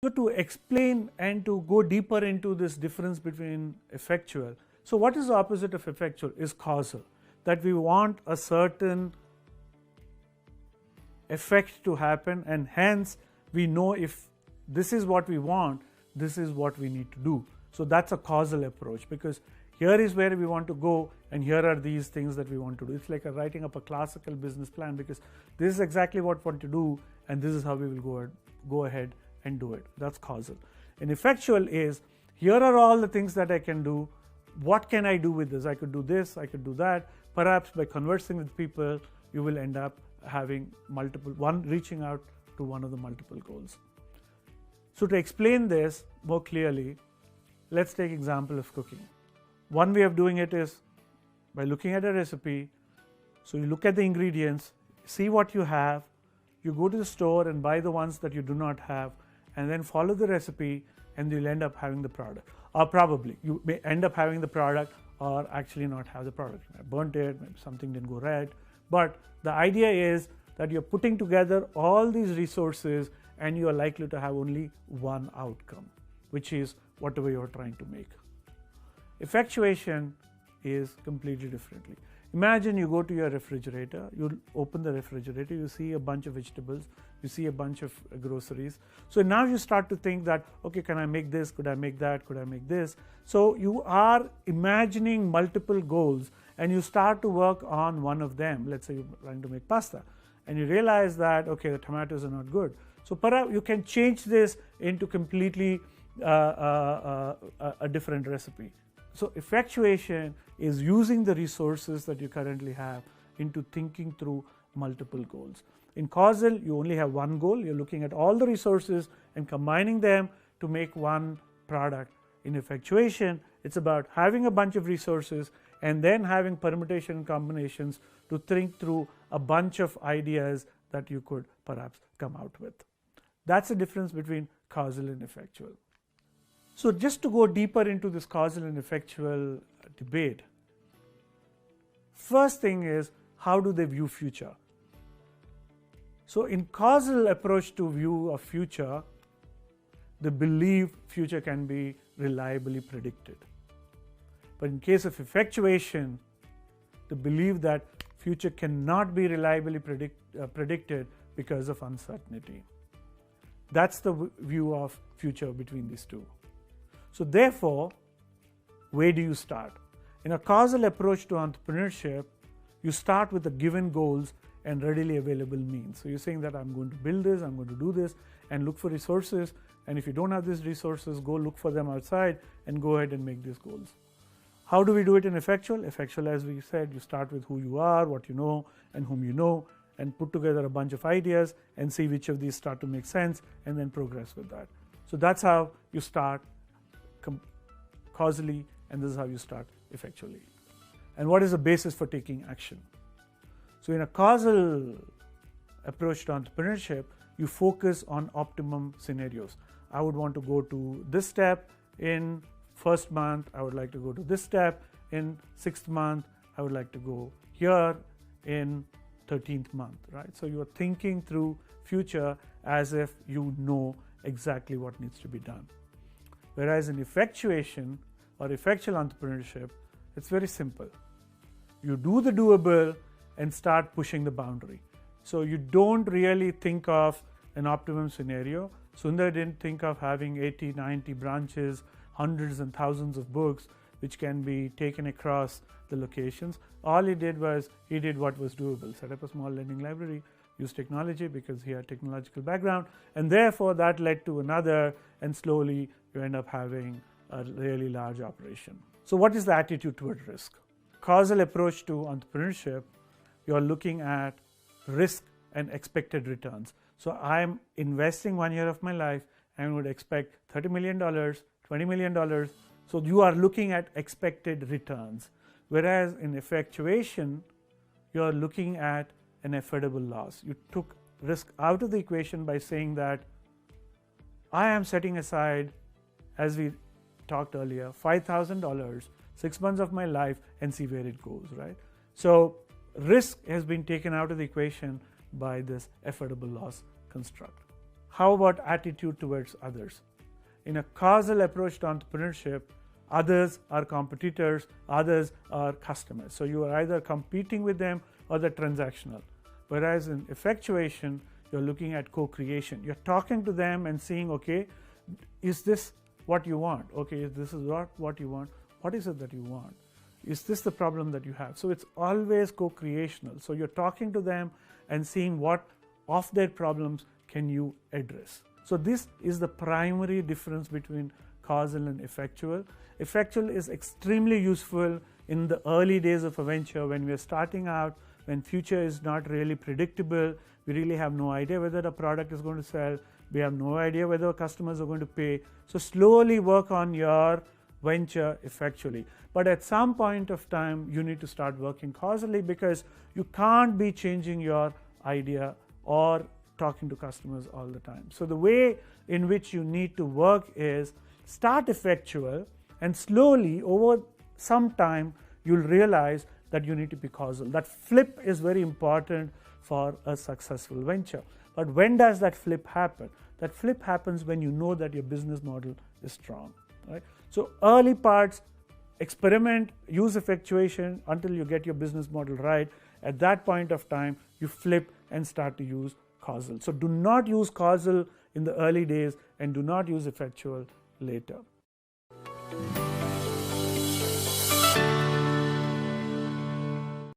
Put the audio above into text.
So to explain and to go deeper into this difference between effectual, so what is the opposite of effectual is causal, that we want a certain effect to happen, and hence we know if this is what we want, this is what we need to do. So that's a causal approach, because here is where we want to go and here are these things that we want to do. It's like writing up a classical business plan, because this is exactly what we want to do and this is how we will go ahead and do it. That's causal. And effectual is, here are all the things that I can do. What can I do with this? I could do this, I could do that. Perhaps by conversing with people, you will end up having reaching out to one of the multiple goals. So to explain this more clearly, let's take example of cooking. One way of doing it is by looking at a recipe. So you look at the ingredients, see what you have, you go to the store and buy the ones that you do not have, and then follow the recipe, and you'll end up having the product. Or probably you may end up having the product or actually not have the product. You burnt it, maybe something didn't go right. But the idea is that you're putting together all these resources and you are likely to have only one outcome, which is whatever you're trying to make. Effectuation is completely differently. Imagine you go to your refrigerator, you open the refrigerator, you see a bunch of vegetables, you see a bunch of groceries. So now you start to think that, okay, can I make this? Could I make that? Could I make this? So you are imagining multiple goals and you start to work on one of them. Let's say you're trying to make pasta and you realize that, okay, the tomatoes are not good. So perhaps you can change this into completely a different recipe. So effectuation is using the resources that you currently have into thinking through multiple goals. In causal, you only have one goal. You're looking at all the resources and combining them to make one product. In effectuation, it's about having a bunch of resources and then having permutation and combinations to think through a bunch of ideas that you could perhaps come out with. That's the difference between causal and effectual. So just to go deeper into this causal and effectual debate, first thing is, how do they view future? So in causal approach to view of future, they believe future can be reliably predicted. But in case of effectuation, they believe that future cannot be reliably predicted because of uncertainty. That's the view of future between these two. So therefore, where do you start? In a causal approach to entrepreneurship, you start with the given goals and readily available means. So you're saying that I'm going to build this, I'm going to do this, and look for resources. And if you don't have these resources, go look for them outside and go ahead and make these goals. How do we do it in effectual? Effectual, as we said, you start with who you are, what you know, and whom you know, and put together a bunch of ideas and see which of these start to make sense, and then progress with that. So that's how you start causally, and this is how you start effectually. And what is the basis for taking action? So in a causal approach to entrepreneurship, you focus on optimum scenarios. I would want to go to this step in first month, I would like to go to this step in 6th month, I would like to go here in 13th month, right? So you are thinking through future as if you know exactly what needs to be done. Whereas in effectuation or effectual entrepreneurship, it's very simple. You do the doable and start pushing the boundary. So you don't really think of an optimum scenario. Sundar didn't think of having 80, 90 branches, hundreds and thousands of books which can be taken across the locations. All he did was, he did what was doable. Set up a small lending library, use technology because he had technological background, and therefore that led to another, and slowly you end up having a really large operation. So what is the attitude toward risk? Causal approach to entrepreneurship, you're looking at risk and expected returns. So I'm investing 1 year of my life and would expect $30 million, $20 million. So you are looking at expected returns. Whereas in effectuation, you're looking at an affordable loss. You took risk out of the equation by saying that I am setting aside, as we talked earlier, $5,000, 6 months of my life, and see where it goes, right? So risk has been taken out of the equation by this affordable loss construct. How about attitude towards others? In a causal approach to entrepreneurship, others are competitors, others are customers. So you are either competing with them or they're transactional. Whereas in effectuation, you're looking at co-creation. You're talking to them and seeing, okay, is this what you want? Okay, if this is what you want, what is it that you want? Is this the problem that you have? So it's always co-creational. So you're talking to them and seeing what of their problems can you address. So this is the primary difference between causal and effectual. Effectual is extremely useful in the early days of a venture when we are starting out, when future is not really predictable. We really have no idea whether the product is going to sell. We have no idea whether customers are going to pay. So slowly work on your venture effectually. But at some point of time, you need to start working causally, because you can't be changing your idea or talking to customers all the time. So the way in which you need to work is start effectual, and slowly over some time you'll realize that you need to be causal. That flip is very important for a successful venture. But when does that flip happen? That flip happens when you know that your business model is strong, right? So early parts, experiment, use effectuation until you get your business model right. At that point of time, you flip and start to use causal. So do not use causal in the early days and do not use effectual later.